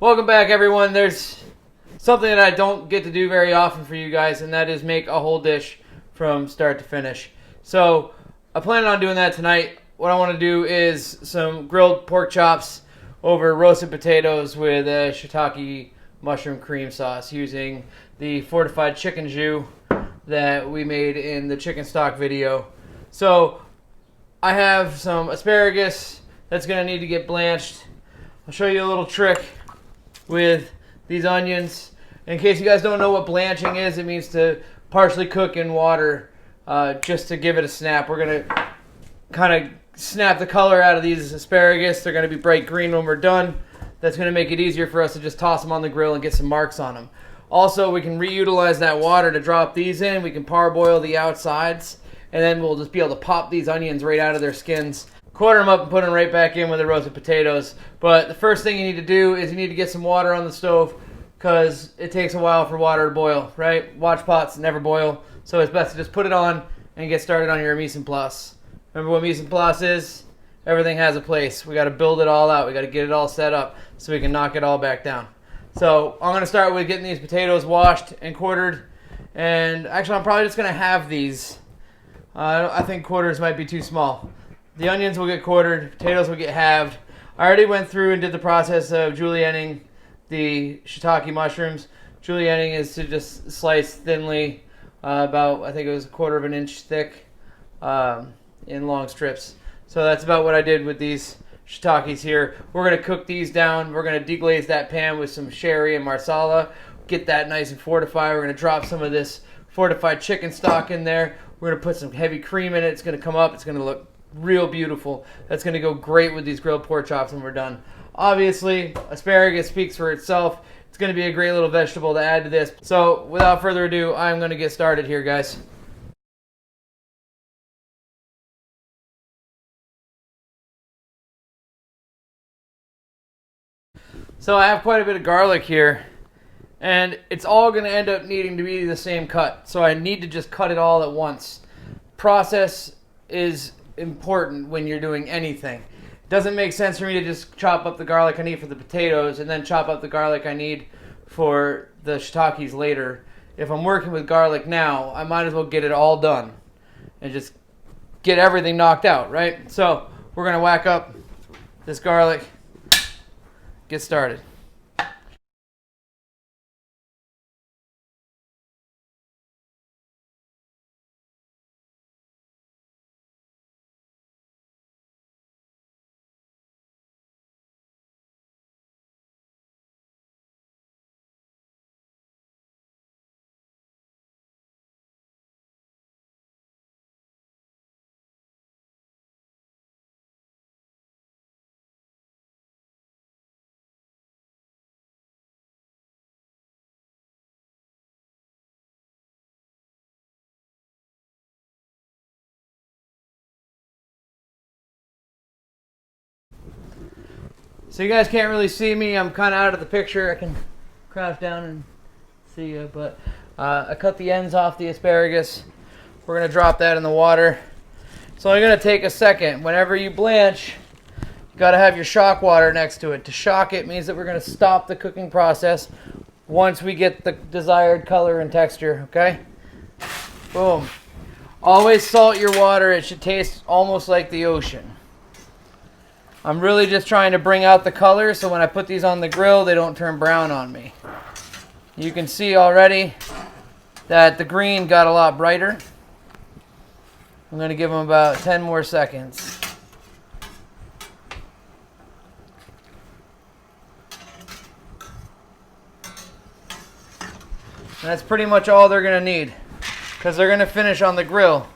Welcome back, everyone. There's something that I don't get to do very often for you guys, and that is make a whole dish from start to finish. So I plan on doing that tonight. What I want to do is some grilled pork chops over roasted potatoes with a shiitake mushroom cream sauce using the fortified chicken jus that we made in the chicken stock video. So I have some asparagus that's going to need to get blanched. I'll show you a little trick with these onions. In case you guys don't know what blanching is, it means to partially cook in water just to give it a snap. We're going to kind of snap the color out of these asparagus. They're going to be bright green when we're done. That's going to make it easier for us to just toss them on the grill and get some marks on them. Also, we can reutilize that water to drop these in. We can parboil the outsides, and then we'll just be able to pop these onions right out of their skins, quarter them up and put them right back in with the roasted potatoes. But the first thing you need to do is you need to get some water on the stove because it takes a while for water to boil, right? Watch pots never boil, so it's best to just put it on and get started on your mise en place. Remember what mise en place is? Everything has a place. We got to build it all out. We got to get it all set up so we can knock it all back down. So I'm going to start with getting these potatoes washed and quartered. And actually, I'm probably just going to halve these. I think quarters might be too small. The onions will get quartered. Potatoes will get halved. I already went through and did the process of julienning the shiitake mushrooms. Julienning is to just slice thinly, about, I think it was 1/4 inch thick, in long strips. So that's about what I did with these shiitakes here. We're going to cook these down. We're going to deglaze that pan with some sherry and marsala. Get that nice and fortified. We're going to drop some of this fortified chicken stock in there. We're going to put some heavy cream in it. It's going to come up. It's going to look real beautiful. That's going to go great with these grilled pork chops when we're done. Obviously, asparagus speaks for itself. It's going to be a great little vegetable to add to this. So without further ado, I'm going to get started here, guys. So I have quite a bit of garlic here, and it's all going to end up needing to be the same cut. So I need to just cut it all at once. Process is important when you're doing anything. It doesn't make sense for me to just chop up the garlic I need for the potatoes and then chop up the garlic I need for the shiitakes later. If I'm working with garlic now, I might as well get it all done and just get everything knocked out, right? So we're going to whack up this garlic. Get started. So you guys can't really see me. I'm kind of out of the picture. I can crouch down and see you, but I cut the ends off the asparagus. We're going to drop that in the water. It's only going to take a second. Whenever you blanch, you got to have your shock water next to it. To shock it means that we're going to stop the cooking process once we get the desired color and texture, okay? Boom. Always salt your water. It should taste almost like the ocean. I'm really just trying to bring out the color so when I put these on the grill, they don't turn brown on me. You can see already that the green got a lot brighter. I'm going to give them about 10 more seconds. And that's pretty much all they're going to need because they're going to finish on the grill.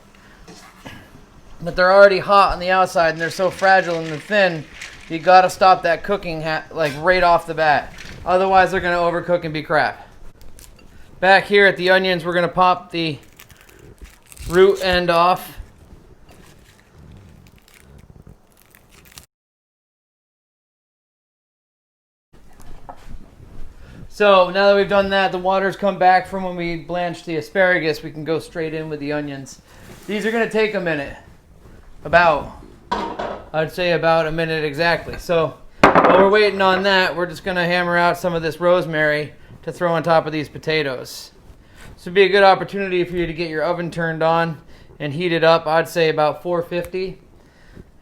But they're already hot on the outside and they're so fragile and thin, you gotta stop that cooking like right off the bat. Otherwise they're gonna overcook and be crap. Back here at the onions, we're gonna pop the root end off. So now that we've done that, the water's come back from when we blanched the asparagus, we can go straight in with the onions. These are gonna take a minute. I'd say about a minute exactly. So While we're waiting on that, we're just going to hammer out some of this rosemary to throw on top of these potatoes. This would be a good opportunity for you to get your oven turned on and heat it up. I'd say about 450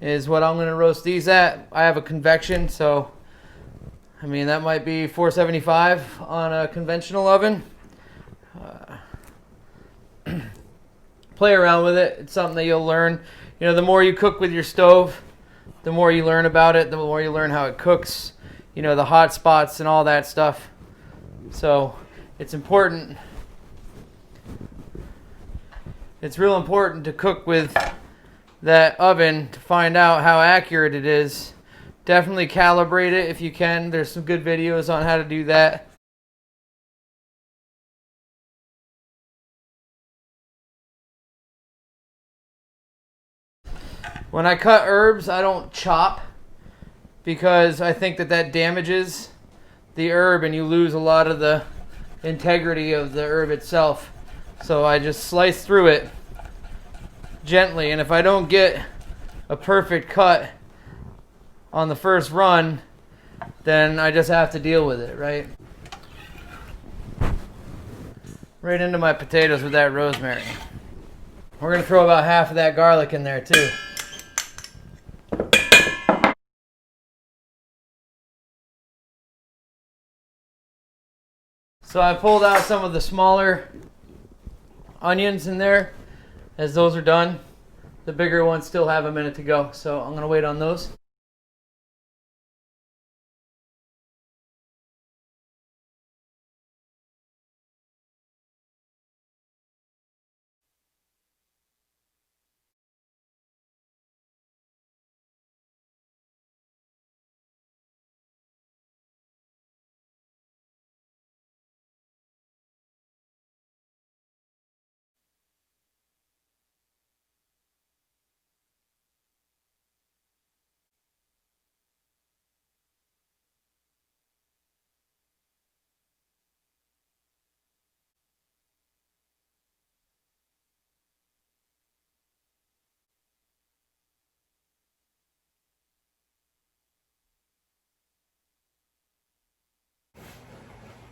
is what I'm going to roast these at. I have a convection, so I mean that might be 475 on a conventional oven. Play around with it. It's something that you'll learn. You know, the more you cook with your stove, the more you learn about it, the more you learn how it cooks, you know, the hot spots and all that stuff. So it's important. It's real important to cook with that oven to find out how accurate it is. Definitely calibrate it if you can. There's some good videos on how to do that. When I cut herbs, I don't chop because I think that damages the herb and you lose a lot of the integrity of the herb itself. So I just slice through it gently, and if I don't get a perfect cut on the first run, then I just have to deal with it, right? Right into my potatoes with that rosemary. We're going to throw about half of that garlic in there too. So I pulled out some of the smaller onions in there. As those are done, the bigger ones still have a minute to go, so I'm going to wait on those.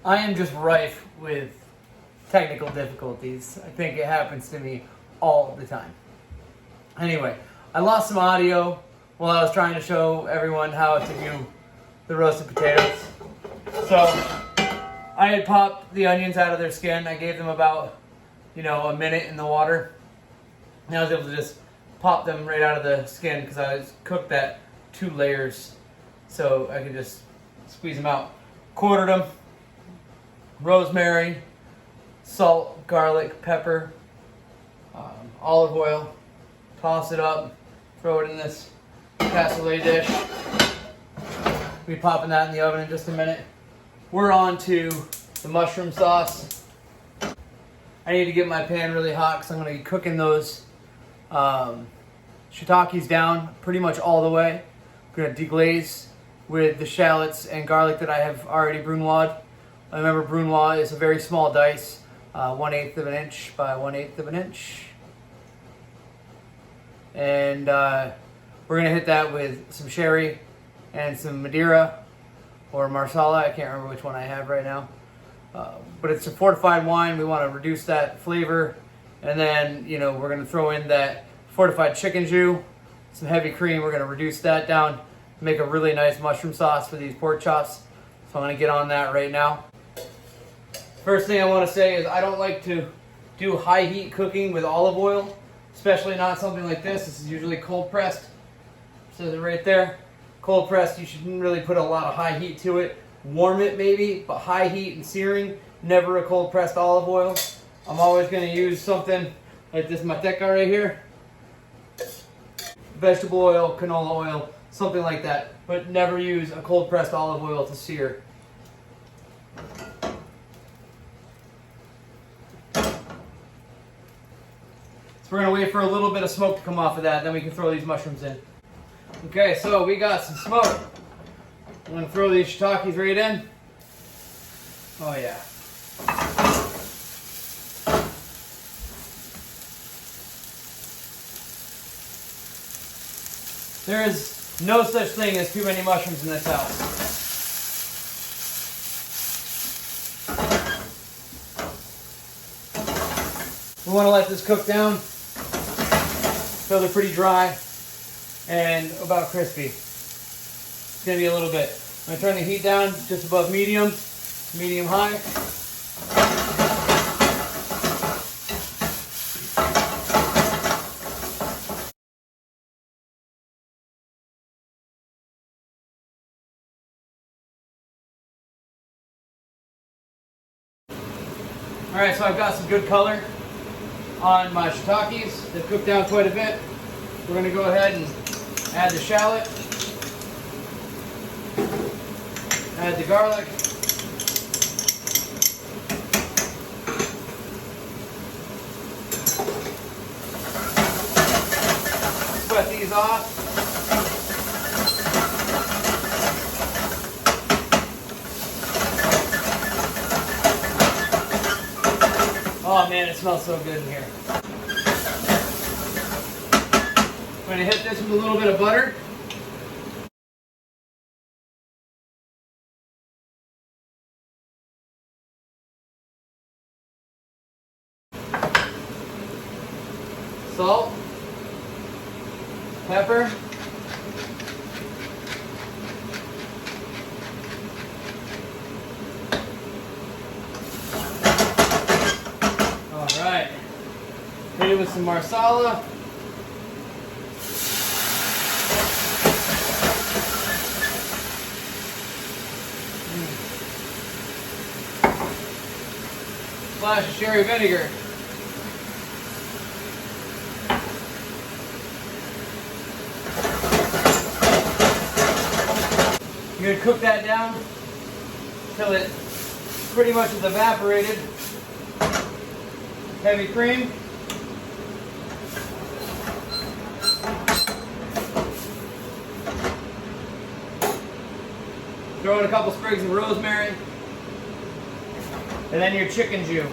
I am just rife with technical difficulties. I think it happens to me all the time. Anyway, I lost some audio while I was trying to show everyone how to do the roasted potatoes. So I had popped the onions out of their skin. I gave them about, a minute in the water. And I was able to just pop them right out of the skin because I was cooked at 2 layers. So I could just squeeze them out. Quartered them. Rosemary, salt, garlic, pepper, olive oil. Toss it up, throw it in this cassoulet dish. We'll be popping that in the oven in just a minute. We're on to the mushroom sauce. I need to get my pan really hot because I'm going to be cooking those shiitakes down pretty much all the way. I'm going to deglaze with the shallots and garlic that I have already brunoised. Remember, brunoise is a very small dice, 1/8 of an inch by 1/8 of an inch. And we're going to hit that with some sherry and some Madeira or Marsala. I can't remember which one I have right now. But it's a fortified wine. We want to reduce that flavor. And then, we're going to throw in that fortified chicken jus, some heavy cream. We're going to reduce that down, make a really nice mushroom sauce for these pork chops. So I'm going to get on that right now. First thing I want to say is I don't like to do high heat cooking with olive oil, especially not something like this. This is usually cold pressed. It says it right there. Cold pressed, you shouldn't really put a lot of high heat to it. Warm it maybe, but high heat and searing, never a cold pressed olive oil. I'm always going to use something like this manteca right here. Vegetable oil, canola oil, something like that. But never use a cold pressed olive oil to sear. We're going to wait for a little bit of smoke to come off of that, then we can throw these mushrooms in. Okay, so we got some smoke. I'm going to throw these shiitakes right in. Oh yeah. No such thing as too many mushrooms in this house. We want to let this cook down so they're pretty dry and about crispy. It's going to be a little bit. I'm going to turn the heat down just above medium, medium high. Alright, so I've got some good color on my shiitakes. They've cooked down quite a bit. We're going to go ahead and add the shallot, add the garlic, sweat these off. Oh man, it smells so good in here. I'm going to hit this with a little bit of butter. Salt. Pepper. Alright. Hit it with some marsala. Splash of sherry vinegar. You're going to cook that down until it pretty much is evaporated. Heavy cream. Throw in a couple sprigs of rosemary. And then your chicken jus.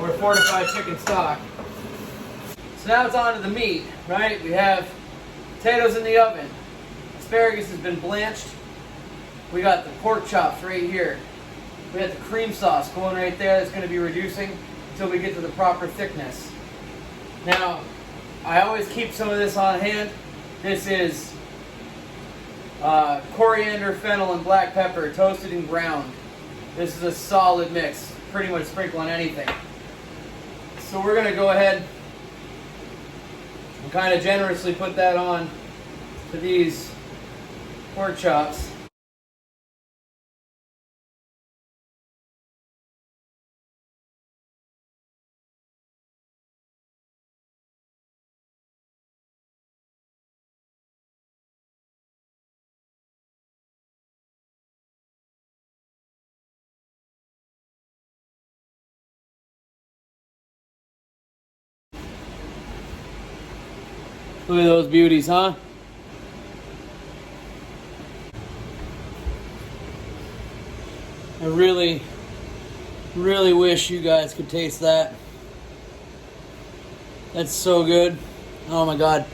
Or fortified chicken stock. So now it's on to the meat, right? We have potatoes in the oven. Asparagus has been blanched. We got the pork chops right here. We got the cream sauce going right there that's going to be reducing until we get to the proper thickness. Now, I always keep some of this on hand. This is coriander, fennel, and black pepper, toasted and ground. This is a solid mix. Pretty much sprinkle on anything. So we're going to go ahead and kind of generously put that on to these pork chops. Look at those beauties, huh? I really wish you guys could taste that. That's so good. Oh my God.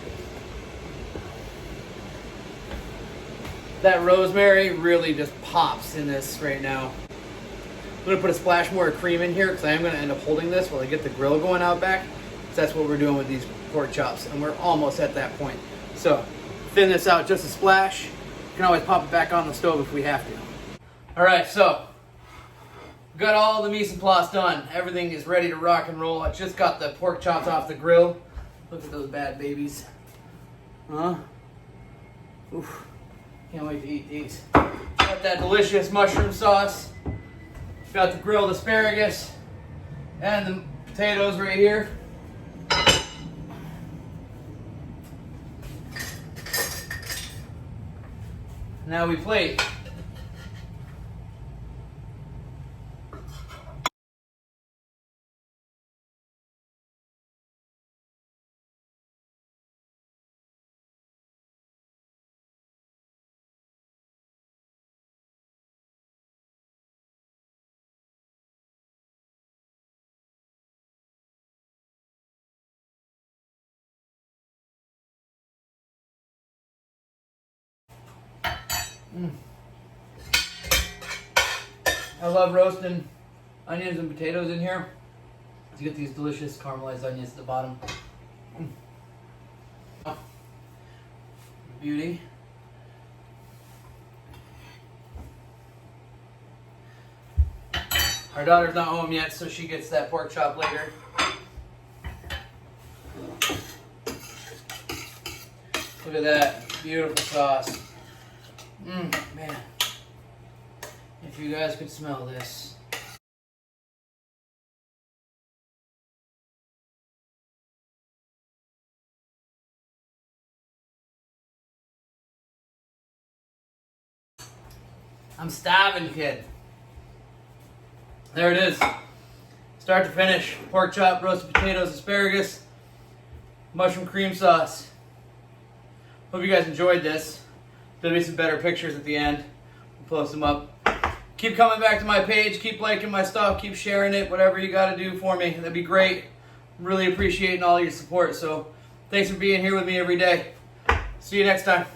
That rosemary really just pops in this right now. I'm going to put a splash more cream in here because I am going to end up holding this while I get the grill going out back. So that's what we're doing with these pork chops, and we're almost at that point. So thin this out just a splash. You can always pop it back on the stove if we have to. All right, so got all the mise en place done. Everything is ready to rock and roll. I just got the pork chops off the grill. Look at those bad babies. Huh? Oof. Can't wait to eat these. Got that delicious mushroom sauce. Got the grilled asparagus and the potatoes right here. Now we plate. I love roasting onions and potatoes in here to get these delicious caramelized onions at the bottom. Beauty. Our daughter's not home yet, so she gets that pork chop later. Look at that beautiful sauce. Man. If you guys could smell this. I'm starving, kid. There it is. Start to finish. Pork chop, roasted potatoes, asparagus, mushroom cream sauce. Hope you guys enjoyed this. There'll be some better pictures at the end. We'll post them up. Keep coming back to my page. Keep liking my stuff. Keep sharing it. Whatever you got to do for me. That'd be great. I'm really appreciating all your support. So thanks for being here with me every day. See you next time.